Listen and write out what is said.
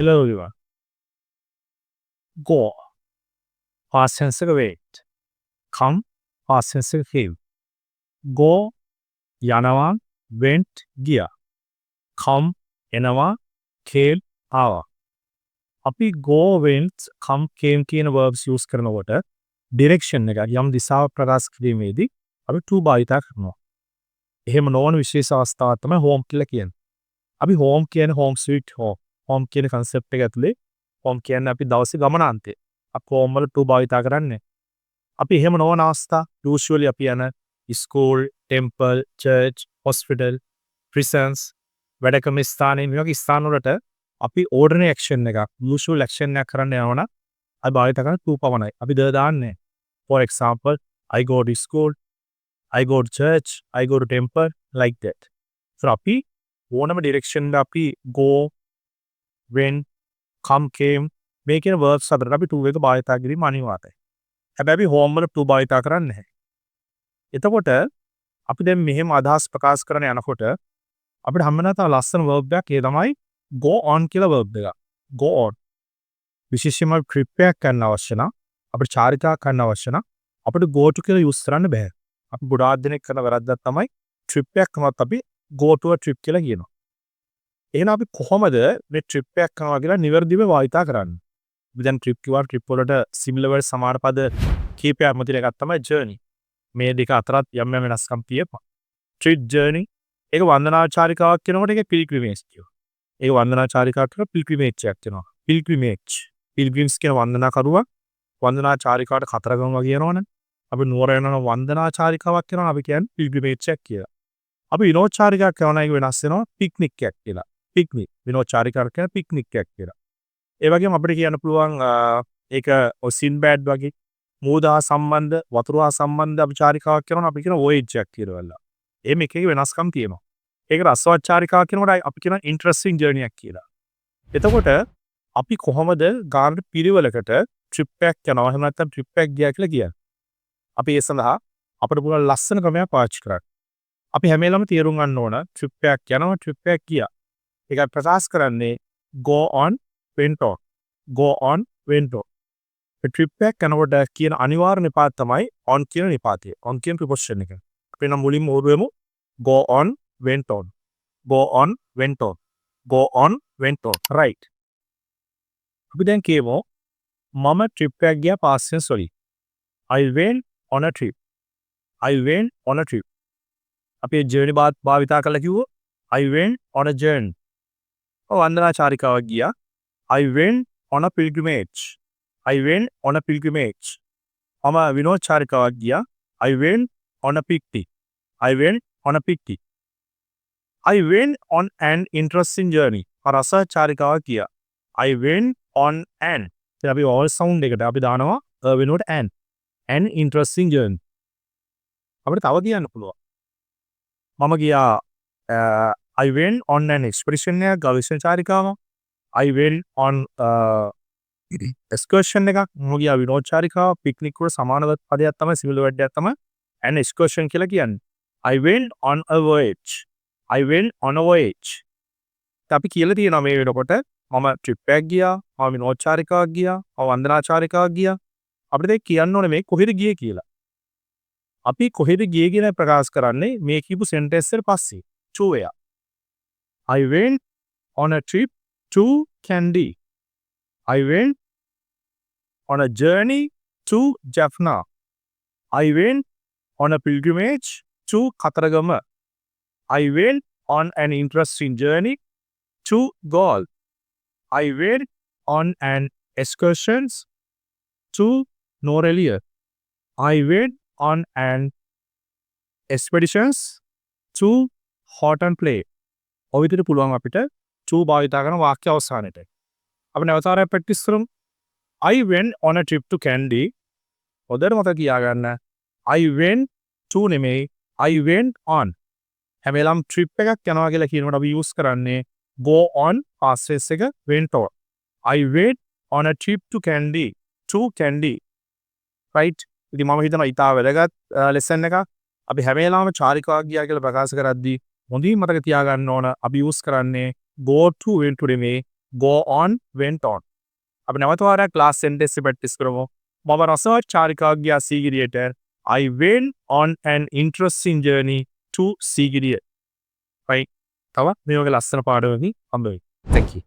Hello everyone. Go. Past tense එක wait. Come. Past tense එක came. Go. යනවා. Went. ගියා. Come. එනවා. Came. ආවා. අපි go, went, come, came කියන verbs use කරනකොට direction එක යම් දිශාවක් ප්‍රකාශ කිරීමේදී අපි to භාවිත කරනවා. එහෙම නොවන විශේෂ අවස්ථාවක් තමයි home කියලා කියන්නේ. අපි home කියන්නේ home sweet home. home කියන concept එක ඇතුලේ home කියන්නේ අපි දවසේ ගමනාන්තය. අපි home වල to භාවිත කරන්නේ. අපි එහෙම නොවන අවස්ථා usually අපි යන school, temple, church, hospital, prisons, වැඩකම ස්ථානයේ මේ වගේ ස්ථාන වලට අපි ordinary action එකක් usual action එකක් කරන්න යනවනම් අපි භාවිත කරන to පමණයි. අපි ද දාන්නේ. For example, I go to school, I go to church, I go to temple, like that. So අපි ඕනම direction එක අපි go, went, come, came මේ කියන verbs අතරට අපි to එක භාවිත කිරීම අනිවාර්යයි. හැබැයි අපි home වල to භාවිත කරන්නේ නැහැ. එතකොට අපි දැන් මෙහෙම අදහස් ප්‍රකාශ කරන යනකොට අපිට හම්බ වෙන තව ලස්සන verb එකක් ඒ තමයි go on කියලා verb එක. go on. විශේෂයෙන්ම trip එකක් කරන්න අවශ්‍ය නම් අපිට චාරිකාවක් කරන්න අවශ්‍ය නම් අපිට go to කියලා use කරන්න බෑ. අපි ගොඩාක් දෙනෙක් කරන වැරද්දක් තමයි trip එකක් කරනවත් අපි go to a trip කියලා කියනවා. එහෙනම් අපි කොහොමද මේ trip එකක් කරනවා කියලා නිවැරදිව භාවිත කරන්නේ? අපි දැන් trip කිව්වා trip වලට similar word සමාන පද කීපයක්ම තියෙන එකක් තමයි journey. මේ දෙක අතරත් යම් යම් වෙනස්කම් තියෙනවා. trip journey ඒක වන්දනා චාරිකාවක් කියනකොට ඒක pilgrimage කියනවා. ඒක වන්දනා චාරිකාවට pilgrimage එකක් වෙනවා. pilgrimage. pilgrims කියන වන්දනා කරුවා වන්දනා චාරිකාවට කතරගම වගේ යනවනේ. අපි නුවර යන වන්දනා චාරිකාවක් කරනවා අපි කියන්නේ pilgrimage එකක් කියලා. අපි විනෝද චාරිකාවක් කරනවා එක වෙනස් වෙනවා picnic එකක් කියලා. picnic විනෝද චාරිකාවක් කියන picnic එකක් කියලා. ඒ වගේම අපිට කියන්න පුළුවන් ඒක Sinbad වගේ මූදා සම්බන්ධ වතුරා සම්බන්ධ අපි චාරිකාවක් කරනවා අපි කියන voyage එකක් කියලා. ඒ මේකේ වෙනස්කම් තියෙනවා. ඒක රසවත් චාරිකාවක් කරනකොට අපි කියන interesting journey එකක් කියලා. එතකොට අපි කොහොමද ගාන පිළිවෙලකට trip එකක් යනවා එහෙම නැත්නම් trip එකක් ගියා කියලා කියන්නේ. අපි ඒ සඳහා අපිට පුළුවන් ලස්සන ක්‍රමයක් පාවිච්චි කරන්න. අපි හැම වෙලාවෙම තේරුම් ගන්න ඕන trip එකක් යනවා trip එකක් ගියා. ඒක ප්‍රකාශ කරන්නේ go on, went on. go on, went on. trip එකක් යනකොට කියන අනිවාර්ය නිපාත තමයි on කියන නිපාතය. on කියන preposition එක. අපි නම් මුලින්ම උරුවෙමු go on, went on. go on, went on. go on, went on. right. අපි දැන් කියමු මම trip එකක් ගියා past tense වලින්. I went on a trip. I went on a trip. අපි journey භාවිතා කරලා කිව්වෝ I went on a journey. වන්දනා චාරිකාවක් ගියා. I went on a pilgrimage. I went on a pilgrimage. මම විනෝද චාරිකාවක් ගියා. I went on a picnic. I went on a picnic. I went on an interesting journey. රස චාරිකාවක් ගියා. I went on an. දැන් අපි all sound එකට අපි දානවා වෙනුවට an interesting journey. අපිට තව කියන්න පුළුවන්. මම ගියා I went on an expedition එක ගවේෂණ චාරිකාවක්. I went on excursion එකක්. මම ගියා විනෝද චාරිකාවක්. picnic වල සමාන පදයක් තමයි similar word එකක් තමයි an excursion කියලා කියන්නේ. I went on a voyage. I went on a voyage. අපි කියලා තියෙනවා මේ වෙනකොට මම trip එකක් ගියා. මම විනෝද චාරිකාවක් ගියා. මම වන්දනා චාරිකාවක් ගියා. අපිට ඒක කියන්න ඕනේ මේ කොහෙද ගියේ කියලා. අපි කොහෙද ගියේ කියලා ප්‍රකාශ කරන්නේ මේ කියපු sentence එකට පස්සේ. to where. I went on a trip to Kandy. I went on a journey to Jaffna. I went on a pilgrimage to Kataragama. I went on an interesting journey to Gaul. I went on an excursion to Norelia. I went on an expeditions to Horton Play. ඔය විදිහට පුළුවන් අපිට to භාවිත කරන වාක්‍ය අවසානයේට. අපි නැවතාරයක් practice කරමු. I went on a trip to Kandy. හොඳට මතක තියාගන්න. I went to නෙමෙයි I went on. හැම වෙලාවම trip එකක් යනවා කියලා කියනකොට අපි use කරන්නේ go on past tense එක went on. I went on a trip to Kandy. to Kandy. right. ඉතින් මම හිතනවා ඊට වැදගත් lesson එකක්. අපි හැම වෙලාවම චාරිකාවක් ගියා කියලා ප්‍රකාශ කරද්දී හොඳින් මතක තියාගන්න ඕන අපි use කරන්නේ go to went to නෙමෙයි go on, went on. අපි නැවත වාරයක් ක්ලාස් සෙන්ටෙන්ස් එක ප්‍රැක්ටිස් කරමු. මම රසවත් චාරිකාවක් ගියා සීගිරියට. I went on an interesting journey to Sigiriya. right. තව මේ වගේ ලස්සන පාඩමකින් හම්බ වෙයි. Thank you.